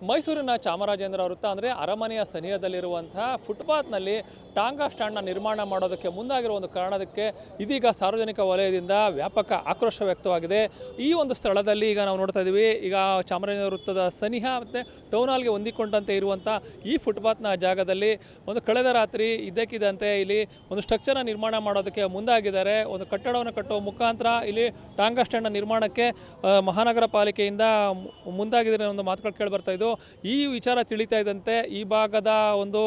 ಮೈಸೂರಿನ ಚಾಮರಾಜೇಂದ್ರ ವೃತ್ತ ಅಂದರೆ ಅರಮನೆಯ ಸನಿಹದಲ್ಲಿರುವಂತಹ ಫುಟ್ಪಾತ್ನಲ್ಲಿ ಟಾಂಗಾ ಸ್ಟ್ಯಾಂಡ್ನ ನಿರ್ಮಾಣ ಮಾಡೋದಕ್ಕೆ ಮುಂದಾಗಿರುವ ಒಂದು ಕಾರಣಕ್ಕೆ ಇದೀಗ ಸಾರ್ವಜನಿಕ ವಲಯದಿಂದ ವ್ಯಾಪಕ ಆಕ್ರೋಶ ವ್ಯಕ್ತವಾಗಿದೆ. ಈ ಒಂದು ಸ್ಥಳದಲ್ಲಿ ಈಗ ನಾವು ನೋಡ್ತಾ ಇದ್ದೀವಿ, ಈಗ ಚಾಮರಾಜೇಂದ್ರ ವೃತ್ತದ ಸನಿಹ ಮತ್ತು ಟೌನ್ ಹಾಲ್ಗೆ ಹೊಂದಿಕೊಂಡಂತೆ ಇರುವಂಥ ಈ ಫುಟ್ಪಾತ್ನ ಜಾಗದಲ್ಲಿ ಒಂದು ಕಳೆದ ರಾತ್ರಿ ಇದ್ದಕ್ಕಿದ್ದಂತೆ ಇಲ್ಲಿ ಒಂದು ಸ್ಟ್ರಕ್ಚರ್ನ ನಿರ್ಮಾಣ ಮಾಡೋದಕ್ಕೆ ಮುಂದಾಗಿದ್ದಾರೆ. ಒಂದು ಕಟ್ಟಡವನ್ನು ಕಟ್ಟುವ ಮುಖಾಂತರ ಇಲ್ಲಿ ಟಾಂಗಾ ಸ್ಟ್ಯಾಂಡ್ನ ನಿರ್ಮಾಣಕ್ಕೆ ಮಹಾನಗರ ಪಾಲಿಕೆಯಿಂದ ಮುಂದಾಗಿದ್ದಾರೆ ಒಂದು ಮಾತುಗಳು ಕೇಳಿ ಬರ್ತಾ ಇದ್ದು. ಈ ವಿಚಾರ ತಿಳಿತಾ ಇದ್ದಂತೆ ಈ ಭಾಗದ ಒಂದು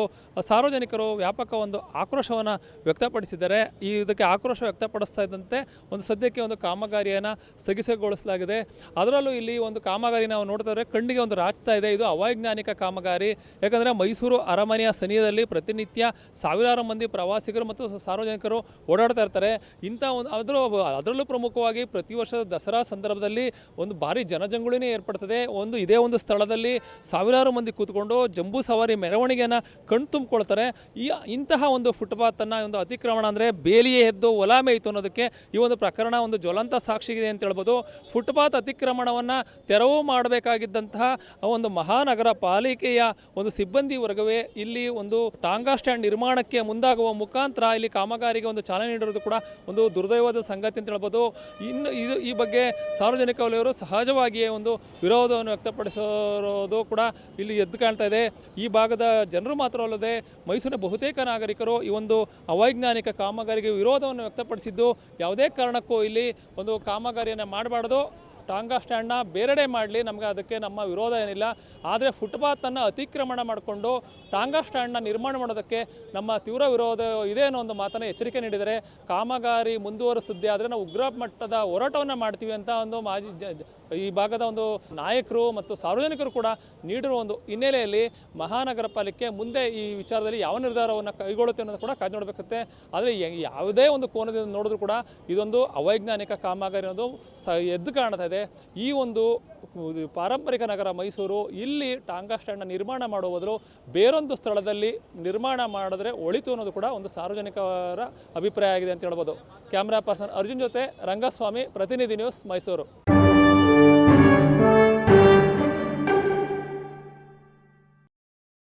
ಸಾರ್ವಜನಿಕರು ವ್ಯಾಪಕ ಒಂದು ಆಕ್ರೋಶವನ್ನು ವ್ಯಕ್ತಪಡಿಸಿದ್ದಾರೆ. ಇದಕ್ಕೆ ಆಕ್ರೋಶ ವ್ಯಕ್ತಪಡಿಸ್ತಾ ಇದ್ದಂತೆ ಒಂದು ಸದ್ಯಕ್ಕೆ ಒಂದು ಕಾಮಗಾರಿಯನ್ನು ಸ್ಥಗಿತಗೊಳಿಸಲಾಗಿದೆ. ಅದರಲ್ಲೂ ಇಲ್ಲಿ ಒಂದು ಕಾಮಗಾರಿ ನಾವು ನೋಡ್ತಾ ಇದ್ರೆ ಕಣ್ಣಿಗೆ ಒಂದು ರಾಚ್ತಾ ಇದೆ. ಇದು ಅವೈಜ್ಞಾನಿಕ ಕಾಮಗಾರಿ. ಯಾಕಂದರೆ ಮೈಸೂರು ಅರಮನೆಯ ಸನಿಹದಲ್ಲಿ ಪ್ರತಿನಿತ್ಯ ಸಾವಿರಾರು ಮಂದಿ ಪ್ರವಾಸಿಗರು ಮತ್ತು ಸಾರ್ವಜನಿಕರು ಓಡಾಡ್ತಾ ಇರ್ತಾರೆ. ಇಂಥ ಒಂದು ಅದರಲ್ಲೂ ಪ್ರಮುಖವಾಗಿ ಪ್ರತಿ ವರ್ಷದ ದಸರಾ ಸಂದರ್ಭದಲ್ಲಿ ಒಂದು ಭಾರಿ ಜನಜಂಗುಳಿನೇ ಏರ್ಪಡ್ತದೆ. ಇದೇ ಒಂದು ಸ್ಥಳದಲ್ಲಿ ಸಾವಿರಾರು ಮಂದಿ ಕೂತ್ಕೊಂಡು ಜಂಬೂ ಸವಾರಿ ಮೆರವಣಿಗೆಯನ್ನು ಕಣ್ತುಂಬಿಕೊಳ್ತಾರೆ. ಇಂತಹ ಒಂದು ಫುಟ್ಪಾತನ್ನು ಒಂದು ಅತಿಕ್ರಮಣ ಅಂದರೆ ಬೇಲಿಯೇ ಎದ್ದು ಒಲ ಮೇಯಿತು ಅನ್ನೋದಕ್ಕೆ ಈ ಒಂದು ಪ್ರಕರಣ ಒಂದು ಜ್ವಲಂತ ಸಾಕ್ಷಿಗಿದೆ ಅಂತ ಹೇಳ್ಬೋದು. ಫುಟ್ಪಾತ್ ಅತಿಕ್ರಮಣವನ್ನು ತೆರವು ಮಾಡಬೇಕಾಗಿದ್ದಂತಹ ಒಂದು ಮಹಾನಗರ ಪಾಲಿಕೆಯ ಒಂದು ಸಿಬ್ಬಂದಿ ವರ್ಗವೇ ಇಲ್ಲಿ ಒಂದು ಟಾಂಗಾ ಸ್ಟ್ಯಾಂಡ್ ನಿರ್ಮಾಣಕ್ಕೆ ಮುಂದಾಗುವ ಮುಖಾಂತರ ಇಲ್ಲಿ ಕಾಮಗಾರಿಗೆ ಒಂದು ಚಾಲನೆ ನೀಡಿರೋದು ಕೂಡ ಒಂದು ದುರ್ದೈವದ ಸಂಗತಿ ಅಂತ ಹೇಳ್ಬೋದು. ಈ ಬಗ್ಗೆ ಸಾರ್ವಜನಿಕ ವಲಯವರು ಸಹಜವಾಗಿಯೇ ಒಂದು ವಿರೋಧವನ್ನು ವ್ಯಕ್ತಪಡಿಸಿರೋದು ಕೂಡ ಇಲ್ಲಿ ಎದ್ದು ಕಾಣ್ತಾ ಇದೆ. ಈ ಭಾಗದ ಜನರು ಮಾತ್ರವಲ್ಲದೆ ಮೈಸೂರಿನ ಬಹುತೇಕ ನಾಗರಿಕರು ಈ ಒಂದು ಅವೈಜ್ಞಾನಿಕ ಕಾಮಗಾರಿಗೆ ವಿರೋಧವನ್ನು ವ್ಯಕ್ತಪಡಿಸಿದ್ದು, ಯಾವುದೇ ಕಾರಣಕ್ಕೂ ಇಲ್ಲಿ ಒಂದು ಕಾಮಗಾರಿಯನ್ನು ಮಾಡಬಾರ್ದು, ಟಾಂಗಾ ಸ್ಟ್ಯಾಂಡ್ನ ಬೇರೆಡೆ ಮಾಡಲಿ, ನಮಗೆ ಅದಕ್ಕೆ ನಮ್ಮ ವಿರೋಧ ಏನಿಲ್ಲ. ಆದರೆ ಫುಟ್ಪಾತನ್ನು ಅತಿಕ್ರಮಣ ಮಾಡಿಕೊಂಡು ಟಾಂಗಾ ಸ್ಟ್ಯಾಂಡ್ನ ನಿರ್ಮಾಣ ಮಾಡೋದಕ್ಕೆ ನಮ್ಮ ತೀವ್ರ ವಿರೋಧ ಇದೆ ಅನ್ನೋ ಒಂದು ಮಾತನ್ನು ಎಚ್ಚರಿಕೆ ನೀಡಿದರೆ, ಕಾಮಗಾರಿ ಮುಂದುವರಿಸಿದ್ದೆ ಆದರೆ ನಾವು ಉಗ್ರ ಮಟ್ಟದ ಹೋರಾಟವನ್ನು ಮಾಡ್ತೀವಿ ಅಂತ ಒಂದು ಈ ಭಾಗದ ಒಂದು ನಾಯಕರು ಮತ್ತು ಸಾರ್ವಜನಿಕರು ಕೂಡ ನೀಡಿರುವ ಒಂದು ಹಿನ್ನೆಲೆಯಲ್ಲಿ ಮಹಾನಗರ ಪಾಲಿಕೆ ಮುಂದೆ ಈ ವಿಚಾರದಲ್ಲಿ ಯಾವ ನಿರ್ಧಾರವನ್ನು ಕೈಗೊಳ್ಳುತ್ತೆ ಅನ್ನೋದು ಕೂಡ ಕಾದು ನೋಡಬೇಕತ್ತೆ. ಆದರೆ ಯಾವುದೇ ಒಂದು ಕೋನದಿಂದ ನೋಡಿದ್ರು ಕೂಡ ಇದೊಂದು ಅವೈಜ್ಞಾನಿಕ ಕಾಮಗಾರಿ ಅನ್ನೋದು ಎದ್ದು ಕಾಣ್ತಾ ಇದೆ. ಈ ಒಂದು ಪಾರಂಪರಿಕ ನಗರ ಮೈಸೂರು, ಇಲ್ಲಿ ಟಾಂಗಾ ಸ್ಟ್ಯಾಂಡ್ನ ನಿರ್ಮಾಣ ಮಾಡುವ ಬದಲು ಬೇರೊಂದು ಸ್ಥಳದಲ್ಲಿ ನಿರ್ಮಾಣ ಮಾಡಿದ್ರೆ ಒಳಿತು ಅನ್ನೋದು ಕೂಡ ಒಂದು ಸಾರ್ವಜನಿಕರ ಅಭಿಪ್ರಾಯ ಆಗಿದೆ ಅಂತ ಹೇಳ್ಬೋದು. ಕ್ಯಾಮ್ರಾ ಪರ್ಸನ್ ಅರ್ಜುನ್ ಜೊತೆ ರಂಗಸ್ವಾಮಿ, ಪ್ರತಿನಿಧಿ ನ್ಯೂಸ್, ಮೈಸೂರು.